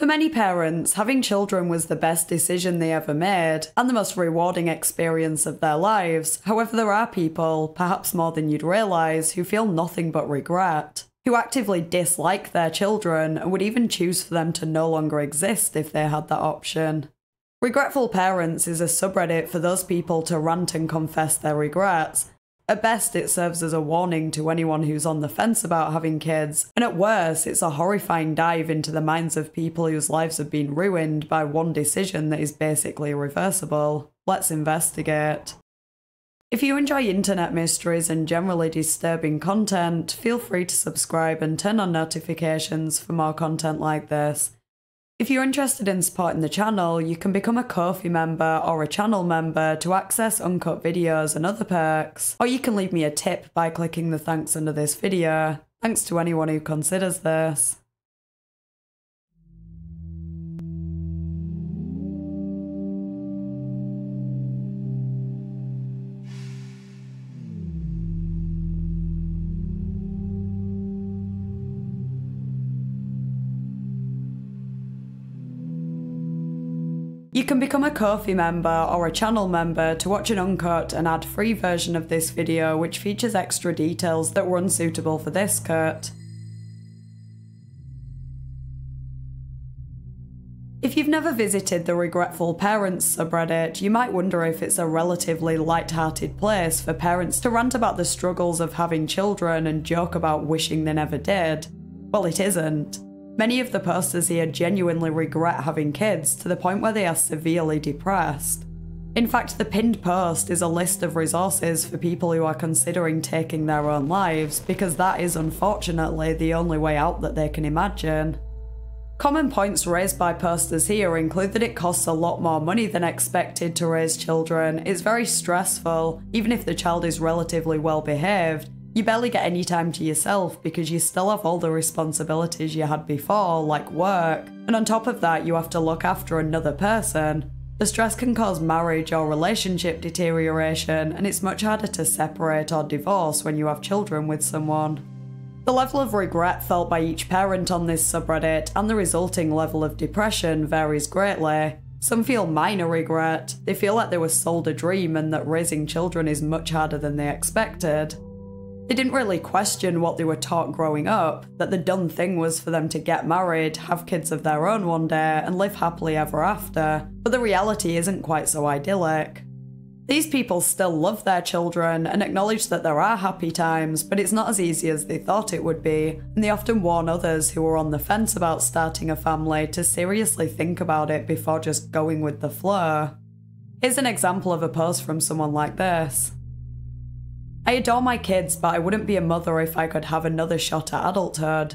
For many parents, having children was the best decision they ever made, and the most rewarding experience of their lives. However, there are people, perhaps more than you'd realise, who feel nothing but regret, who actively dislike their children and would even choose for them to no longer exist if they had that option. Regretful Parents is a subreddit for those people to rant and confess their regrets. At best, it serves as a warning to anyone who's on the fence about having kids, and at worst, it's a horrifying dive into the minds of people whose lives have been ruined by one decision that is basically irreversible. Let's investigate. If you enjoy internet mysteries and generally disturbing content, feel free to subscribe and turn on notifications for more content like this. If you're interested in supporting the channel, you can become a Ko-fi member or a channel member to access uncut videos and other perks, or you can leave me a tip by clicking the thanks under this video. Thanks to anyone who considers this. You can become a Ko-fi member or a channel member to watch an uncut and ad-free version of this video which features extra details that were unsuitable for this cut. If you've never visited the Regretful Parents subreddit, you might wonder if it's a relatively light-hearted place for parents to rant about the struggles of having children and joke about wishing they never did. Well, it isn't. Many of the posters here genuinely regret having kids to the point where they are severely depressed. In fact, the pinned post is a list of resources for people who are considering taking their own lives, because that is unfortunately the only way out that they can imagine. Common points raised by posters here include that it costs a lot more money than expected to raise children, it's very stressful, even if the child is relatively well behaved. You barely get any time to yourself because you still have all the responsibilities you had before, like work, and on top of that you have to look after another person. The stress can cause marriage or relationship deterioration, and it's much harder to separate or divorce when you have children with someone. The level of regret felt by each parent on this subreddit and the resulting level of depression varies greatly. Some feel minor regret, they feel like they were sold a dream and that raising children is much harder than they expected. They didn't really question what they were taught growing up, that the done thing was for them to get married, have kids of their own one day, and live happily ever after, but the reality isn't quite so idyllic. These people still love their children and acknowledge that there are happy times, but it's not as easy as they thought it would be, and they often warn others who are on the fence about starting a family to seriously think about it before just going with the flow. Here's an example of a post from someone like this. I adore my kids, but I wouldn't be a mother if I could have another shot at adulthood.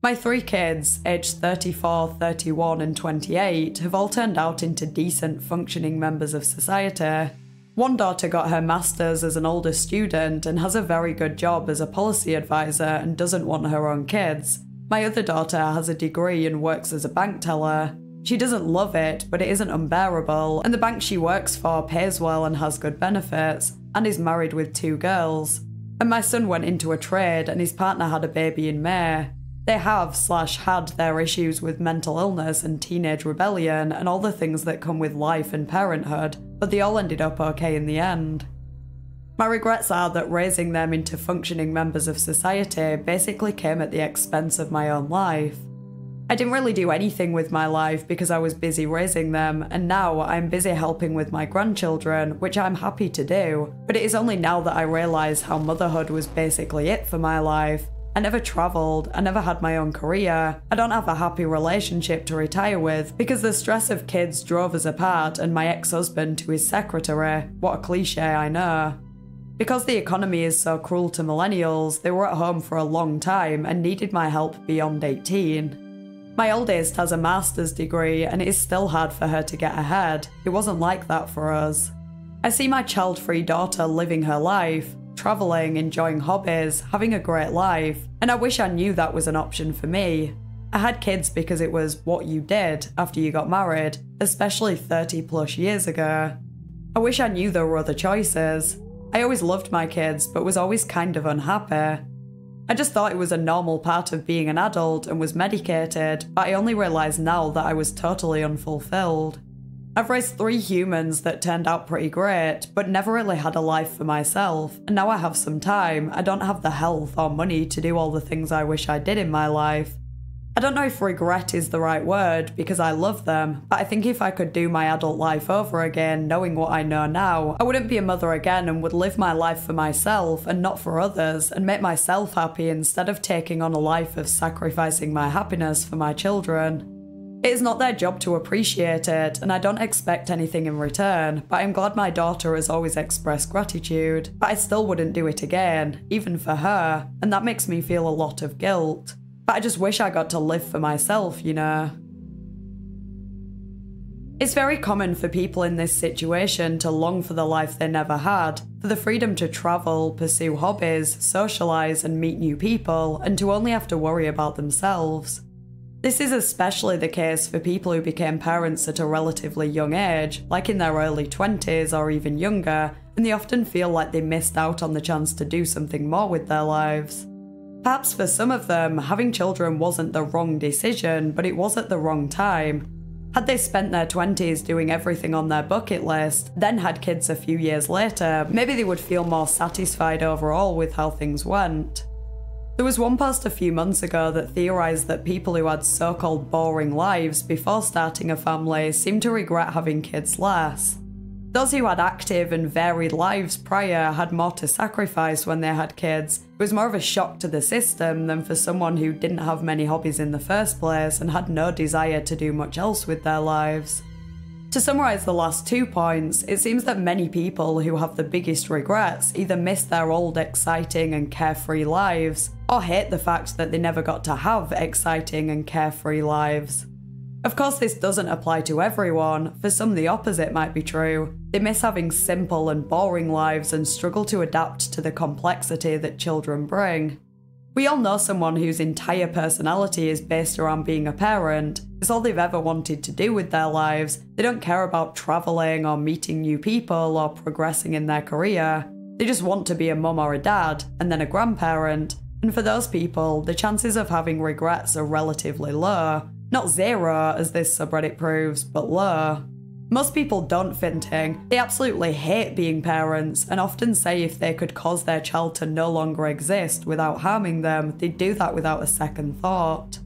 My 3 kids, aged 34, 31 and 28, have all turned out into decent, functioning members of society. One daughter got her master's as an older student and has a very good job as a policy advisor and doesn't want her own kids. My other daughter has a degree and works as a bank teller. She doesn't love it, but it isn't unbearable, and the bank she works for pays well and has good benefits, and is married with 2 girls. And my son went into a trade and his partner had a baby in May. They have/had their issues with mental illness and teenage rebellion and all the things that come with life and parenthood, but they all ended up okay in the end. My regrets are that raising them into functioning members of society basically came at the expense of my own life. I didn't really do anything with my life because I was busy raising them, and now I'm busy helping with my grandchildren, which I'm happy to do, but it is only now that I realise how motherhood was basically it for my life. I never travelled, I never had my own career, I don't have a happy relationship to retire with because the stress of kids drove us apart and my ex-husband to his secretary. What a cliche, I know. Because the economy is so cruel to millennials, they were at home for a long time and needed my help beyond 18. My oldest has a master's degree and it is still hard for her to get ahead. It wasn't like that for us. I see my child-free daughter living her life, travelling, enjoying hobbies, having a great life, and I wish I knew that was an option for me. I had kids because it was what you did after you got married, especially 30 plus years ago. I wish I knew there were other choices. I always loved my kids but was always kind of unhappy. I just thought it was a normal part of being an adult and was medicated, but I only realised now that I was totally unfulfilled. I've raised 3 humans that turned out pretty great, but never really had a life for myself, and now I have some time, I don't have the health or money to do all the things I wish I did in my life. I don't know if regret is the right word because I love them, but I think if I could do my adult life over again, knowing what I know now, I wouldn't be a mother again and would live my life for myself and not for others and make myself happy instead of taking on a life of sacrificing my happiness for my children. It is not their job to appreciate it, and I don't expect anything in return, but I'm glad my daughter has always expressed gratitude, but I still wouldn't do it again, even for her, and that makes me feel a lot of guilt. But I just wish I got to live for myself, you know. It's very common for people in this situation to long for the life they never had, for the freedom to travel, pursue hobbies, socialise and meet new people, and to only have to worry about themselves. This is especially the case for people who became parents at a relatively young age, like in their early 20s or even younger, and they often feel like they missed out on the chance to do something more with their lives. Perhaps for some of them, having children wasn't the wrong decision, but it was at the wrong time. Had they spent their 20s doing everything on their bucket list, then had kids a few years later, maybe they would feel more satisfied overall with how things went. There was one post a few months ago that theorised that people who had so-called boring lives before starting a family seemed to regret having kids less. Those who had active and varied lives prior had more to sacrifice when they had kids. It was more of a shock to the system than for someone who didn't have many hobbies in the first place and had no desire to do much else with their lives. To summarise the last 2 points, it seems that many people who have the biggest regrets either miss their old exciting and carefree lives, or hate the fact that they never got to have exciting and carefree lives. Of course, this doesn't apply to everyone. For some, the opposite might be true. They miss having simple and boring lives and struggle to adapt to the complexity that children bring. We all know someone whose entire personality is based around being a parent. It's all they've ever wanted to do with their lives. They don't care about travelling or meeting new people or progressing in their career. They just want to be a mum or a dad, and then a grandparent. And for those people, the chances of having regrets are relatively low. Not zero, as this subreddit proves, but low. Most people don't finting. They absolutely hate being parents and often say if they could cause their child to no longer exist without harming them, they'd do that without a second thought.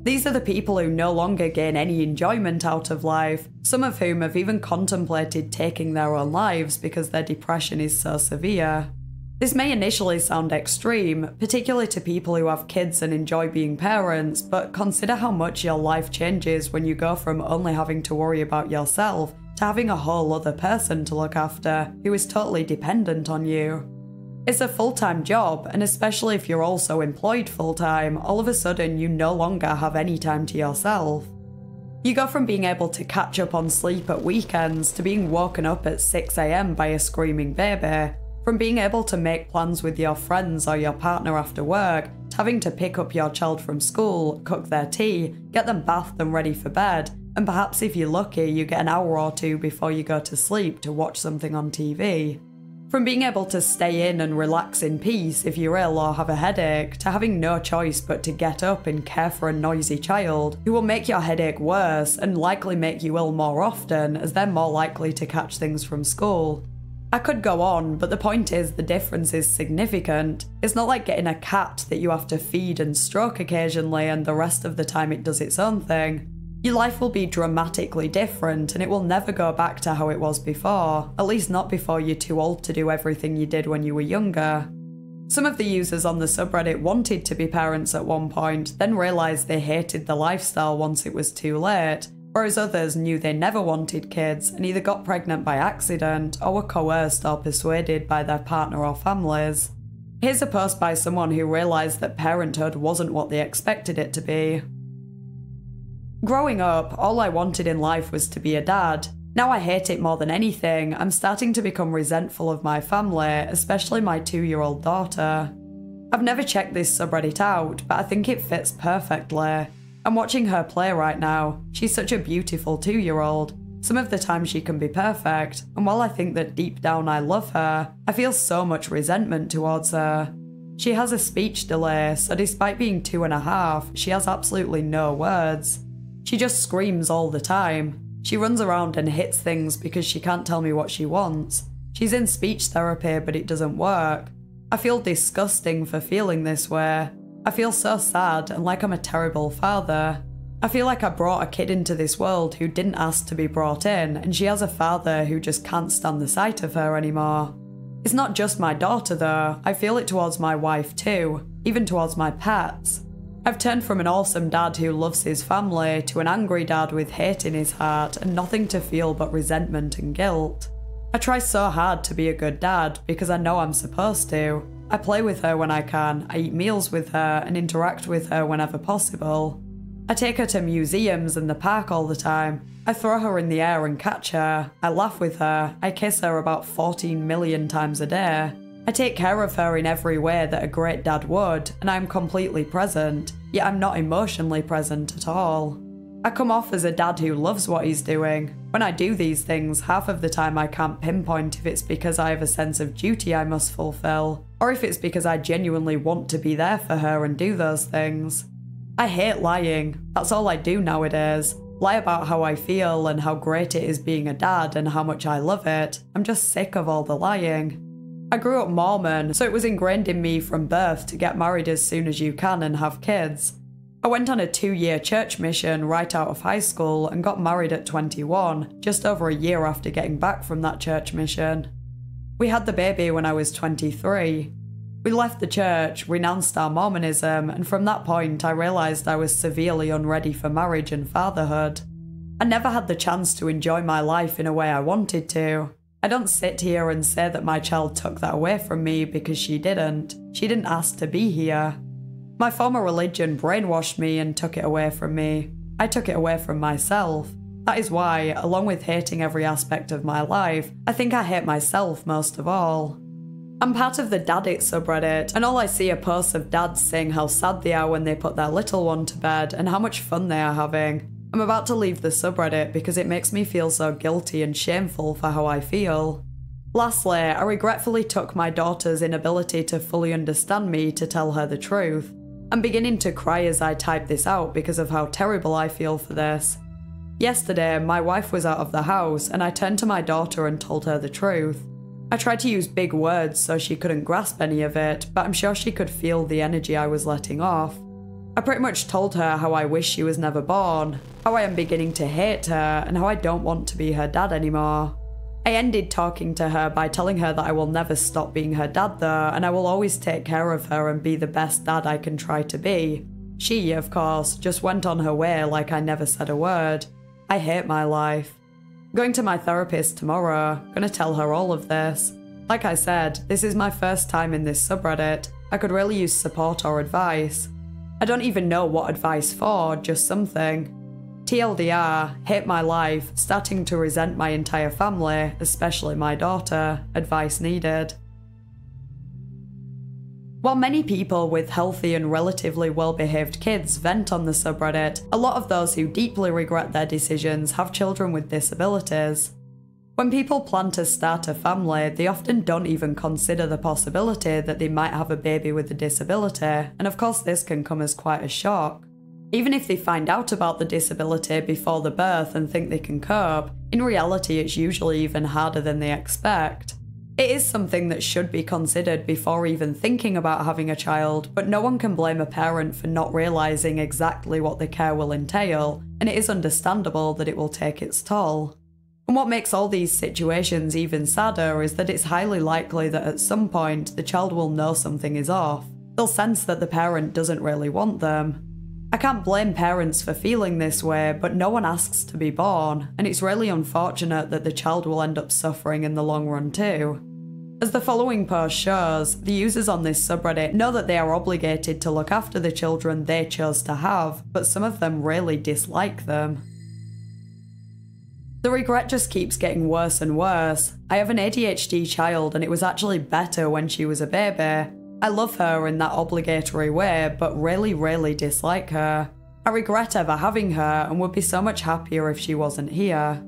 These are the people who no longer gain any enjoyment out of life, some of whom have even contemplated taking their own lives because their depression is so severe. This may initially sound extreme, particularly to people who have kids and enjoy being parents, but consider how much your life changes when you go from only having to worry about yourself to having a whole other person to look after who is totally dependent on you. It's a full-time job, and especially if you're also employed full-time, all of a sudden you no longer have any time to yourself. You go from being able to catch up on sleep at weekends to being woken up at 6 AM by a screaming baby. From being able to make plans with your friends or your partner after work, to having to pick up your child from school, cook their tea, get them bathed and ready for bed, and perhaps if you're lucky you get an hour or two before you go to sleep to watch something on TV. From being able to stay in and relax in peace if you're ill or have a headache, to having no choice but to get up and care for a noisy child, who will make your headache worse and likely make you ill more often as they're more likely to catch things from school. I could go on, but the point is the difference is significant. It's not like getting a cat that you have to feed and stroke occasionally and the rest of the time it does its own thing. Your life will be dramatically different and it will never go back to how it was before, at least not before you're too old to do everything you did when you were younger. Some of the users on the subreddit wanted to be parents at one point, then realised they hated the lifestyle once it was too late, whereas others knew they never wanted kids and either got pregnant by accident or were coerced or persuaded by their partner or families. Here's a post by someone who realised that parenthood wasn't what they expected it to be. Growing up, all I wanted in life was to be a dad. Now I hate it more than anything. I'm starting to become resentful of my family, especially my 2-year-old daughter. I've never checked this subreddit out, but I think it fits perfectly. I'm watching her play right now. She's such a beautiful 2-year-old. Some of the time she can be perfect, and while I think that deep down I love her, I feel so much resentment towards her. She has a speech delay, so despite being 2.5, she has absolutely no words. She just screams all the time. She runs around and hits things because she can't tell me what she wants. She's in speech therapy, but it doesn't work. I feel disgusting for feeling this way. I feel so sad and like I'm a terrible father. I feel like I brought a kid into this world who didn't ask to be brought in, and she has a father who just can't stand the sight of her anymore. It's not just my daughter though, I feel it towards my wife too, even towards my pets. I've turned from an awesome dad who loves his family to an angry dad with hate in his heart and nothing to feel but resentment and guilt. I try so hard to be a good dad because I know I'm supposed to. I play with her when I can, I eat meals with her and interact with her whenever possible. I take her to museums and the park all the time. I throw her in the air and catch her. I laugh with her. I kiss her about 14 million times a day. I take care of her in every way that a great dad would, and I'm completely present, yet I'm not emotionally present at all. I come off as a dad who loves what he's doing. When I do these things, half of the time I can't pinpoint if it's because I have a sense of duty I must fulfill, or if it's because I genuinely want to be there for her and do those things. I hate lying. That's all I do nowadays. Lie about how I feel and how great it is being a dad and how much I love it. I'm just sick of all the lying. I grew up Mormon, so it was ingrained in me from birth to get married as soon as you can and have kids. I went on a 2-year church mission right out of high school and got married at 21, just over a year after getting back from that church mission. We had the baby when I was 23. We left the church, renounced our Mormonism, and from that point I realised I was severely unready for marriage and fatherhood. I never had the chance to enjoy my life in a way I wanted to. I don't sit here and say that my child took that away from me because she didn't. She didn't ask to be here. My former religion brainwashed me and took it away from me. I took it away from myself. That is why, along with hating every aspect of my life, I think I hate myself most of all. I'm part of the Dad It subreddit, and all I see are posts of dads saying how sad they are when they put their little one to bed and how much fun they are having. I'm about to leave the subreddit because it makes me feel so guilty and shameful for how I feel. Lastly, I regretfully took my daughter's inability to fully understand me to tell her the truth. I'm beginning to cry as I type this out because of how terrible I feel for this. Yesterday, my wife was out of the house and I turned to my daughter and told her the truth. I tried to use big words so she couldn't grasp any of it, but I'm sure she could feel the energy I was letting off. I pretty much told her how I wish she was never born, how I am beginning to hate her, and how I don't want to be her dad anymore. I ended talking to her by telling her that I will never stop being her dad though, and I will always take care of her and be the best dad I can try to be. She, of course, just went on her way like I never said a word. I hate my life. Going to my therapist tomorrow, gonna tell her all of this. Like I said, this is my first time in this subreddit. I could really use support or advice. I don't even know what advice for, just something. TLDR, hate my life, starting to resent my entire family, especially my daughter, advice needed. While many people with healthy and relatively well-behaved kids vent on the subreddit, a lot of those who deeply regret their decisions have children with disabilities. When people plan to start a family, they often don't even consider the possibility that they might have a baby with a disability, and of course this can come as quite a shock. Even if they find out about the disability before the birth and think they can cope, in reality it's usually even harder than they expect. It is something that should be considered before even thinking about having a child, but no one can blame a parent for not realising exactly what the care will entail, and it is understandable that it will take its toll. And what makes all these situations even sadder is that it's highly likely that at some point the child will know something is off. They'll sense that the parent doesn't really want them. I can't blame parents for feeling this way, but no one asks to be born, and it's really unfortunate that the child will end up suffering in the long run too. As the following post shows, the users on this subreddit know that they are obligated to look after the children they chose to have, but some of them really dislike them. The regret just keeps getting worse and worse. I have an ADHD child and it was actually better when she was a baby. I love her in that obligatory way, but really dislike her. I regret ever having her and would be so much happier if she wasn't here.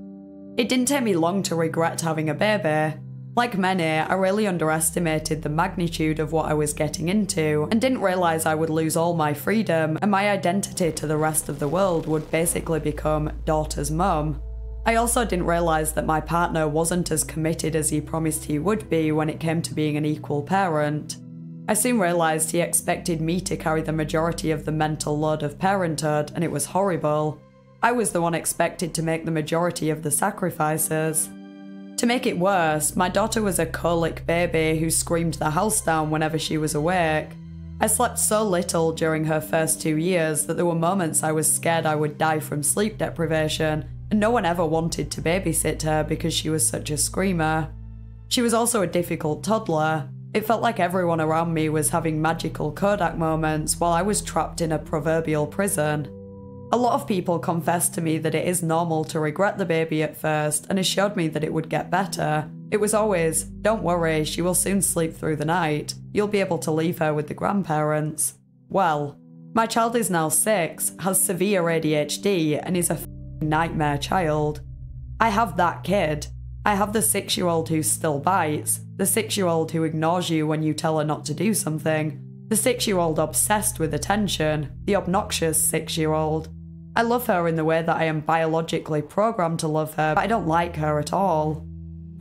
It didn't take me long to regret having a baby. Like many, I really underestimated the magnitude of what I was getting into and didn't realise I would lose all my freedom and my identity to the rest of the world would basically become daughter's mum. I also didn't realise that my partner wasn't as committed as he promised he would be when it came to being an equal parent. I soon realised he expected me to carry the majority of the mental load of parenthood, and it was horrible. I was the one expected to make the majority of the sacrifices. To make it worse, my daughter was a colic baby who screamed the house down whenever she was awake. I slept so little during her first 2 years that there were moments I was scared I would die from sleep deprivation, and no one ever wanted to babysit her because she was such a screamer. She was also a difficult toddler. It felt like everyone around me was having magical Kodak moments while I was trapped in a proverbial prison. A lot of people confessed to me that it is normal to regret the baby at first and assured me that it would get better. It was always, "Don't worry, she will soon sleep through the night. You'll be able to leave her with the grandparents." Well, my child is now 6, has severe ADHD, and is a nightmare child. I have that kid. I have the 6-year-old who still bites, the 6-year-old who ignores you when you tell her not to do something, the 6-year-old obsessed with attention, the obnoxious 6-year-old. I love her in the way that I am biologically programmed to love her, but I don't like her at all.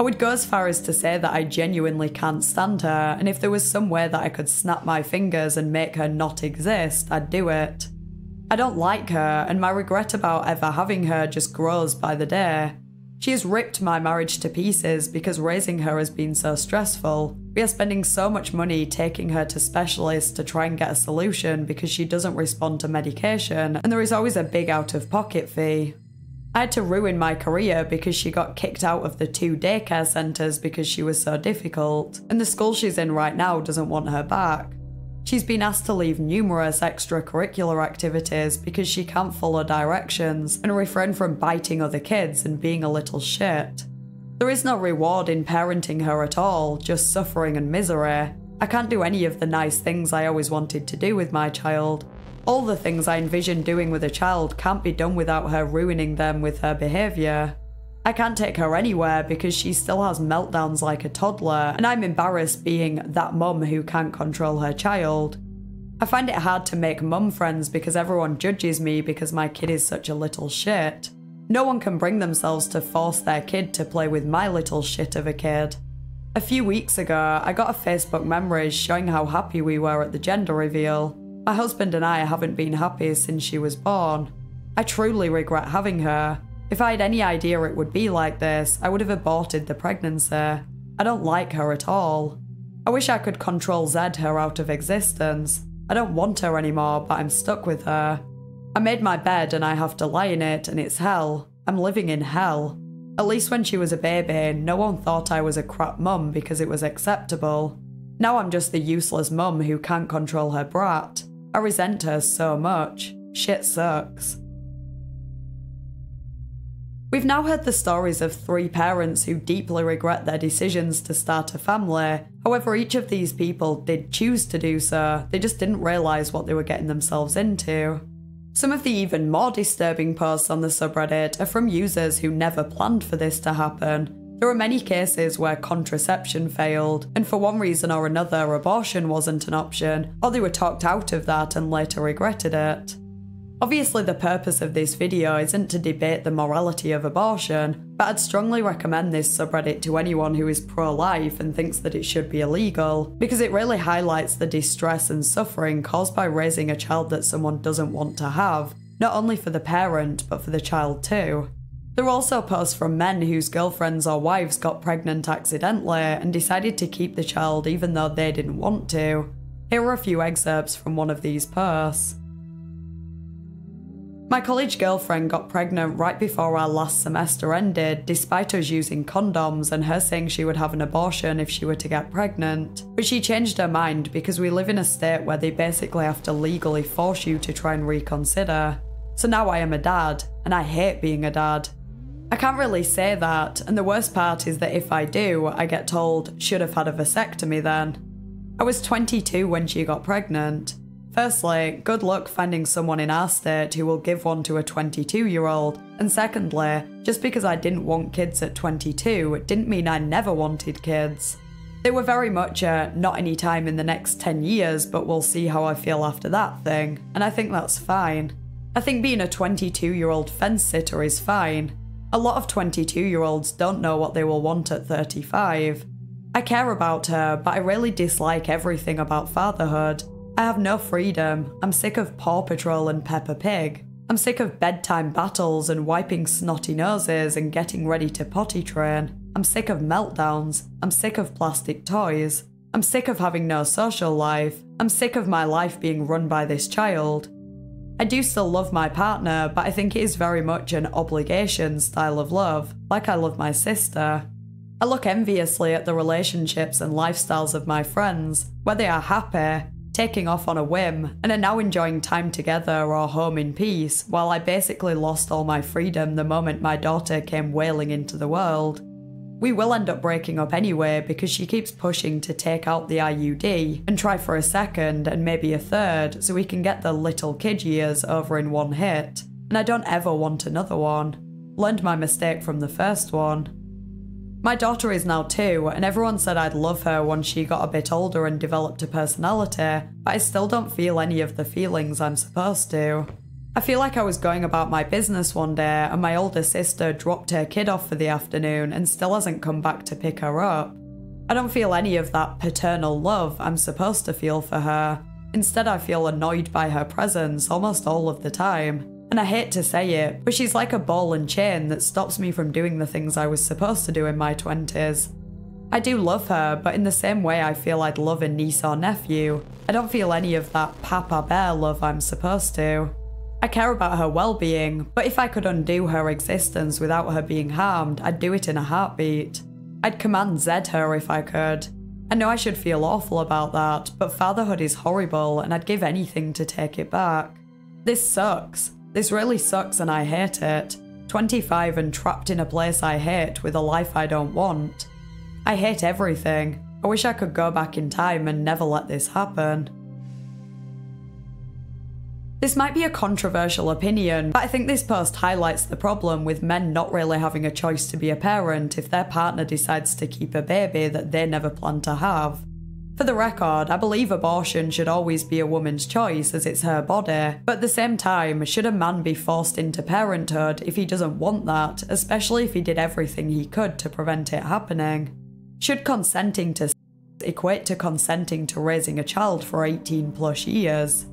I would go as far as to say that I genuinely can't stand her, and if there was some way that I could snap my fingers and make her not exist, I'd do it. I don't like her, and my regret about ever having her just grows by the day. She has ripped my marriage to pieces because raising her has been so stressful. We are spending so much money taking her to specialists to try and get a solution because she doesn't respond to medication, and there is always a big out-of-pocket fee. I had to ruin my career because she got kicked out of the 2 daycare centres because she was so difficult, and the school she's in right now doesn't want her back. She's been asked to leave numerous extracurricular activities because she can't follow directions and refrain from biting other kids and being a little shit. There is no reward in parenting her at all, just suffering and misery. I can't do any of the nice things I always wanted to do with my child. All the things I envision doing with a child can't be done without her ruining them with her behaviour. I can't take her anywhere because she still has meltdowns like a toddler, and I'm embarrassed being that mum who can't control her child. I find it hard to make mum friends because everyone judges me because my kid is such a little shit. No one can bring themselves to force their kid to play with my little shit of a kid. A few weeks ago, I got a Facebook memories showing how happy we were at the gender reveal. My husband and I haven't been happy since she was born. I truly regret having her. If I had any idea it would be like this, I would have aborted the pregnancy. I don't like her at all. I wish I could control Z her out of existence. I don't want her anymore, but I'm stuck with her. I made my bed and I have to lie in it, and it's hell. I'm living in hell. At least when she was a baby, no one thought I was a crap mum because it was acceptable. Now I'm just the useless mum who can't control her brat. I resent her so much. Shit sucks. We've now heard the stories of 3 parents who deeply regret their decisions to start a family. However, each of these people did choose to do so, they just didn't realise what they were getting themselves into. Some of the even more disturbing posts on the subreddit are from users who never planned for this to happen. There are many cases where contraception failed, and for one reason or another abortion wasn't an option, or they were talked out of that and later regretted it. Obviously the purpose of this video isn't to debate the morality of abortion, but I'd strongly recommend this subreddit to anyone who is pro-life and thinks that it should be illegal, because it really highlights the distress and suffering caused by raising a child that someone doesn't want to have, not only for the parent, but for the child too. There are also posts from men whose girlfriends or wives got pregnant accidentally and decided to keep the child even though they didn't want to. Here are a few excerpts from one of these posts. My college girlfriend got pregnant right before our last semester ended, despite us using condoms and her saying she would have an abortion if she were to get pregnant. But she changed her mind because we live in a state where they basically have to legally force you to try and reconsider. So now I am a dad, and I hate being a dad. I can't really say that, and the worst part is that if I do, I get told, should have had a vasectomy then. I was 22 when she got pregnant. Firstly, good luck finding someone in our state who will give one to a 22-year-old, and secondly, just because I didn't want kids at 22 didn't mean I never wanted kids. They were very much a not any time in the next 10 years, but we'll see how I feel after that thing, and I think that's fine. I think being a 22-year-old fence sitter is fine. A lot of 22-year-olds don't know what they will want at 35. I care about her, but I really dislike everything about fatherhood. I have no freedom. I'm sick of Paw Patrol and Peppa Pig. I'm sick of bedtime battles and wiping snotty noses and getting ready to potty train. I'm sick of meltdowns. I'm sick of plastic toys. I'm sick of having no social life. I'm sick of my life being run by this child. I do still love my partner, but I think it is very much an obligation style of love, like I love my sister. I look enviously at the relationships and lifestyles of my friends, where they are happy, taking off on a whim, and are now enjoying time together or home in peace, while I basically lost all my freedom the moment my daughter came wailing into the world. We will end up breaking up anyway because she keeps pushing to take out the IUD and try for a second and maybe a third so we can get the little kid years over in one hit, and I don't ever want another one. Learned my mistake from the first one. My daughter is now 2, and everyone said I'd love her once she got a bit older and developed a personality, but I still don't feel any of the feelings I'm supposed to. I feel like I was going about my business one day and my older sister dropped her kid off for the afternoon and still hasn't come back to pick her up. I don't feel any of that paternal love I'm supposed to feel for her. Instead, I feel annoyed by her presence almost all of the time. And I hate to say it, but she's like a ball and chain that stops me from doing the things I was supposed to do in my 20s. I do love her, but in the same way I feel I'd love a niece or nephew, I don't feel any of that Papa Bear love I'm supposed to. I care about her well-being, but if I could undo her existence without her being harmed, I'd do it in a heartbeat. I'd command Z her if I could. I know I should feel awful about that, but fatherhood is horrible and I'd give anything to take it back. This sucks. This really sucks and I hate it. 25 and trapped in a place I hate with a life I don't want. I hate everything. I wish I could go back in time and never let this happen. This might be a controversial opinion, but I think this post highlights the problem with men not really having a choice to be a parent if their partner decides to keep a baby that they never planned to have. For the record, I believe abortion should always be a woman's choice as it's her body, but at the same time, should a man be forced into parenthood if he doesn't want that, especially if he did everything he could to prevent it happening? Should consenting to sex equate to consenting to raising a child for 18 plus years?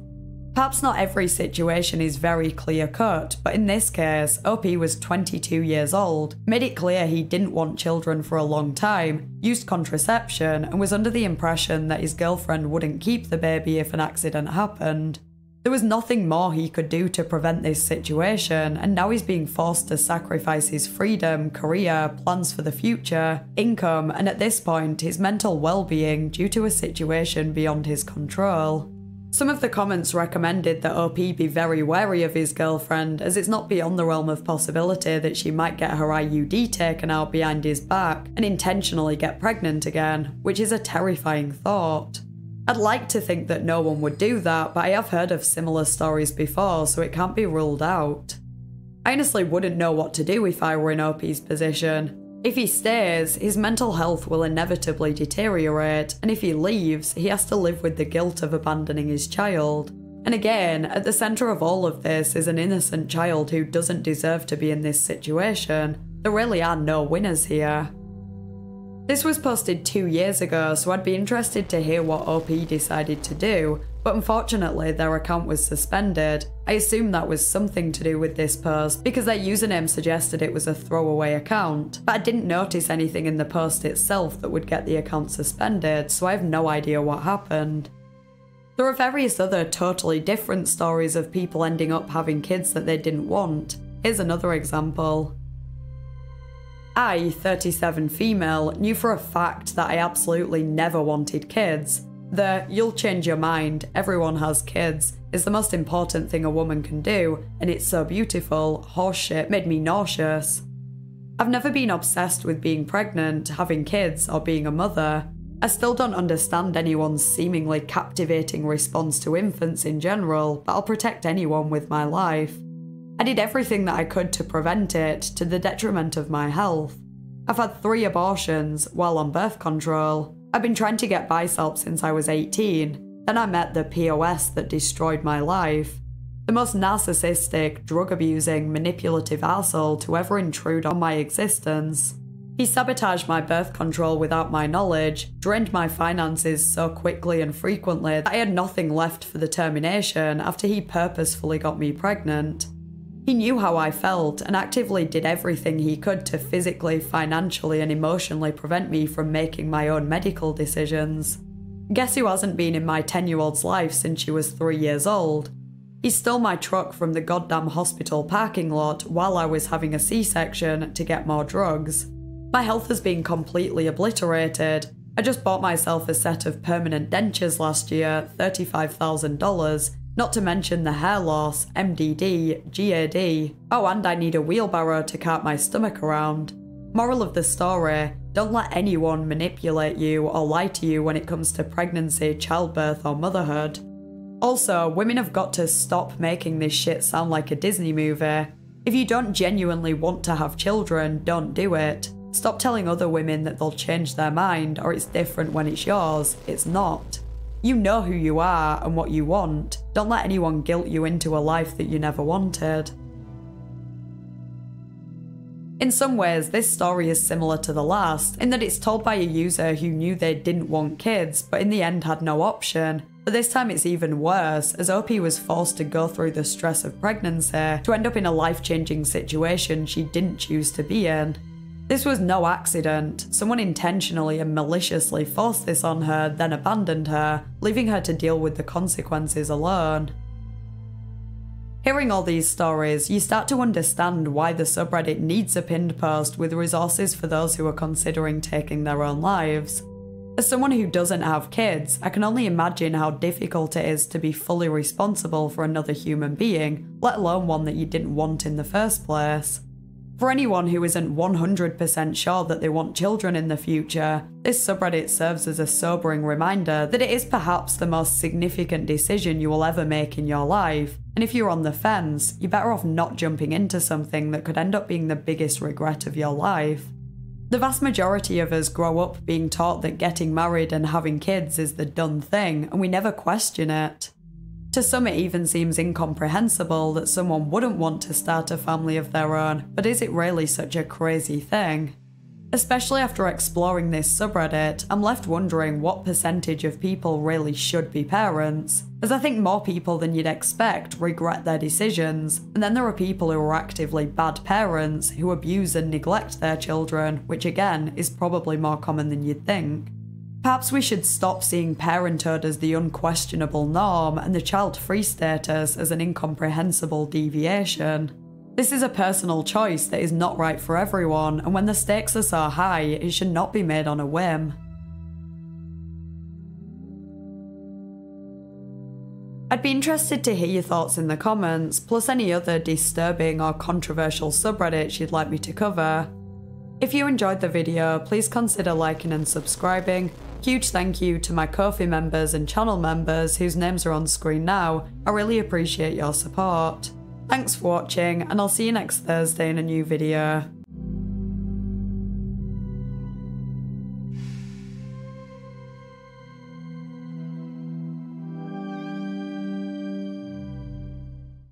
Perhaps not every situation is very clear-cut, but in this case, OP was 22 years old, made it clear he didn't want children for a long time, used contraception, and was under the impression that his girlfriend wouldn't keep the baby if an accident happened. There was nothing more he could do to prevent this situation, and now he's being forced to sacrifice his freedom, career, plans for the future, income, and at this point, his mental well-being due to a situation beyond his control. Some of the comments recommended that OP be very wary of his girlfriend, as it's not beyond the realm of possibility that she might get her IUD taken out behind his back and intentionally get pregnant again, which is a terrifying thought. I'd like to think that no one would do that, but I have heard of similar stories before, so it can't be ruled out. I honestly wouldn't know what to do if I were in OP's position. If he stays, his mental health will inevitably deteriorate, and if he leaves, he has to live with the guilt of abandoning his child. And again, at the centre of all of this is an innocent child who doesn't deserve to be in this situation. There really are no winners here. This was posted 2 years ago, so I'd be interested to hear what OP decided to do, but unfortunately their account was suspended. I assume that was something to do with this post because their username suggested it was a throwaway account, but I didn't notice anything in the post itself that would get the account suspended, so I have no idea what happened. There are various other totally different stories of people ending up having kids that they didn't want. Here's another example. I, 37 female, knew for a fact that I absolutely never wanted kids. The "you'll change your mind, everyone has kids" is the most important thing a woman can do, and it's so beautiful horseshit made me nauseous. I've never been obsessed with being pregnant, having kids, or being a mother. I still don't understand anyone's seemingly captivating response to infants in general, but I'll protect anyone with my life. I did everything that I could to prevent it, to the detriment of my health. I've had 3 abortions while on birth control. I've been trying to get Bisalp since I was 18. Then I met the POS that destroyed my life. The most narcissistic, drug-abusing, manipulative arsehole to ever intrude on my existence. He sabotaged my birth control without my knowledge, drained my finances so quickly and frequently that I had nothing left for the termination after he purposefully got me pregnant. He knew how I felt and actively did everything he could to physically, financially, and emotionally prevent me from making my own medical decisions. Guess who hasn't been in my 10-year-old's life since she was 3 years old? He stole my truck from the goddamn hospital parking lot while I was having a C-section to get more drugs. My health has been completely obliterated. I just bought myself a set of permanent dentures last year, $35,000, not to mention the hair loss, MDD, GAD. Oh, and I need a wheelbarrow to cart my stomach around. Moral of the story, don't let anyone manipulate you or lie to you when it comes to pregnancy, childbirth, or motherhood. Also, women have got to stop making this shit sound like a Disney movie. If you don't genuinely want to have children, don't do it. Stop telling other women that they'll change their mind or it's different when it's yours. It's not. You know who you are and what you want. Don't let anyone guilt you into a life that you never wanted. In some ways, this story is similar to the last, in that it's told by a user who knew they didn't want kids, but in the end had no option. But this time it's even worse, as OP was forced to go through the stress of pregnancy to end up in a life-changing situation she didn't choose to be in. This was no accident. Someone intentionally and maliciously forced this on her, then abandoned her, leaving her to deal with the consequences alone. Hearing all these stories, you start to understand why the subreddit needs a pinned post with resources for those who are considering taking their own lives. As someone who doesn't have kids, I can only imagine how difficult it is to be fully responsible for another human being, let alone one that you didn't want in the first place. For anyone who isn't 100% sure that they want children in the future, this subreddit serves as a sobering reminder that it is perhaps the most significant decision you will ever make in your life, and if you're on the fence, you're better off not jumping into something that could end up being the biggest regret of your life. The vast majority of us grow up being taught that getting married and having kids is the done thing, and we never question it. To some it even seems incomprehensible that someone wouldn't want to start a family of their own, but is it really such a crazy thing? Especially after exploring this subreddit, I'm left wondering what percentage of people really should be parents, as I think more people than you'd expect regret their decisions, and then there are people who are actively bad parents who abuse and neglect their children, which again is probably more common than you'd think. Perhaps we should stop seeing parenthood as the unquestionable norm and the child-free status as an incomprehensible deviation. This is a personal choice that is not right for everyone, and when the stakes are so high, it should not be made on a whim. I'd be interested to hear your thoughts in the comments, plus any other disturbing or controversial subreddits you'd like me to cover. If you enjoyed the video, please consider liking and subscribing. Huge thank you to my Ko-fi members and channel members whose names are on screen now. I really appreciate your support. Thanks for watching, and I'll see you next Thursday in a new video.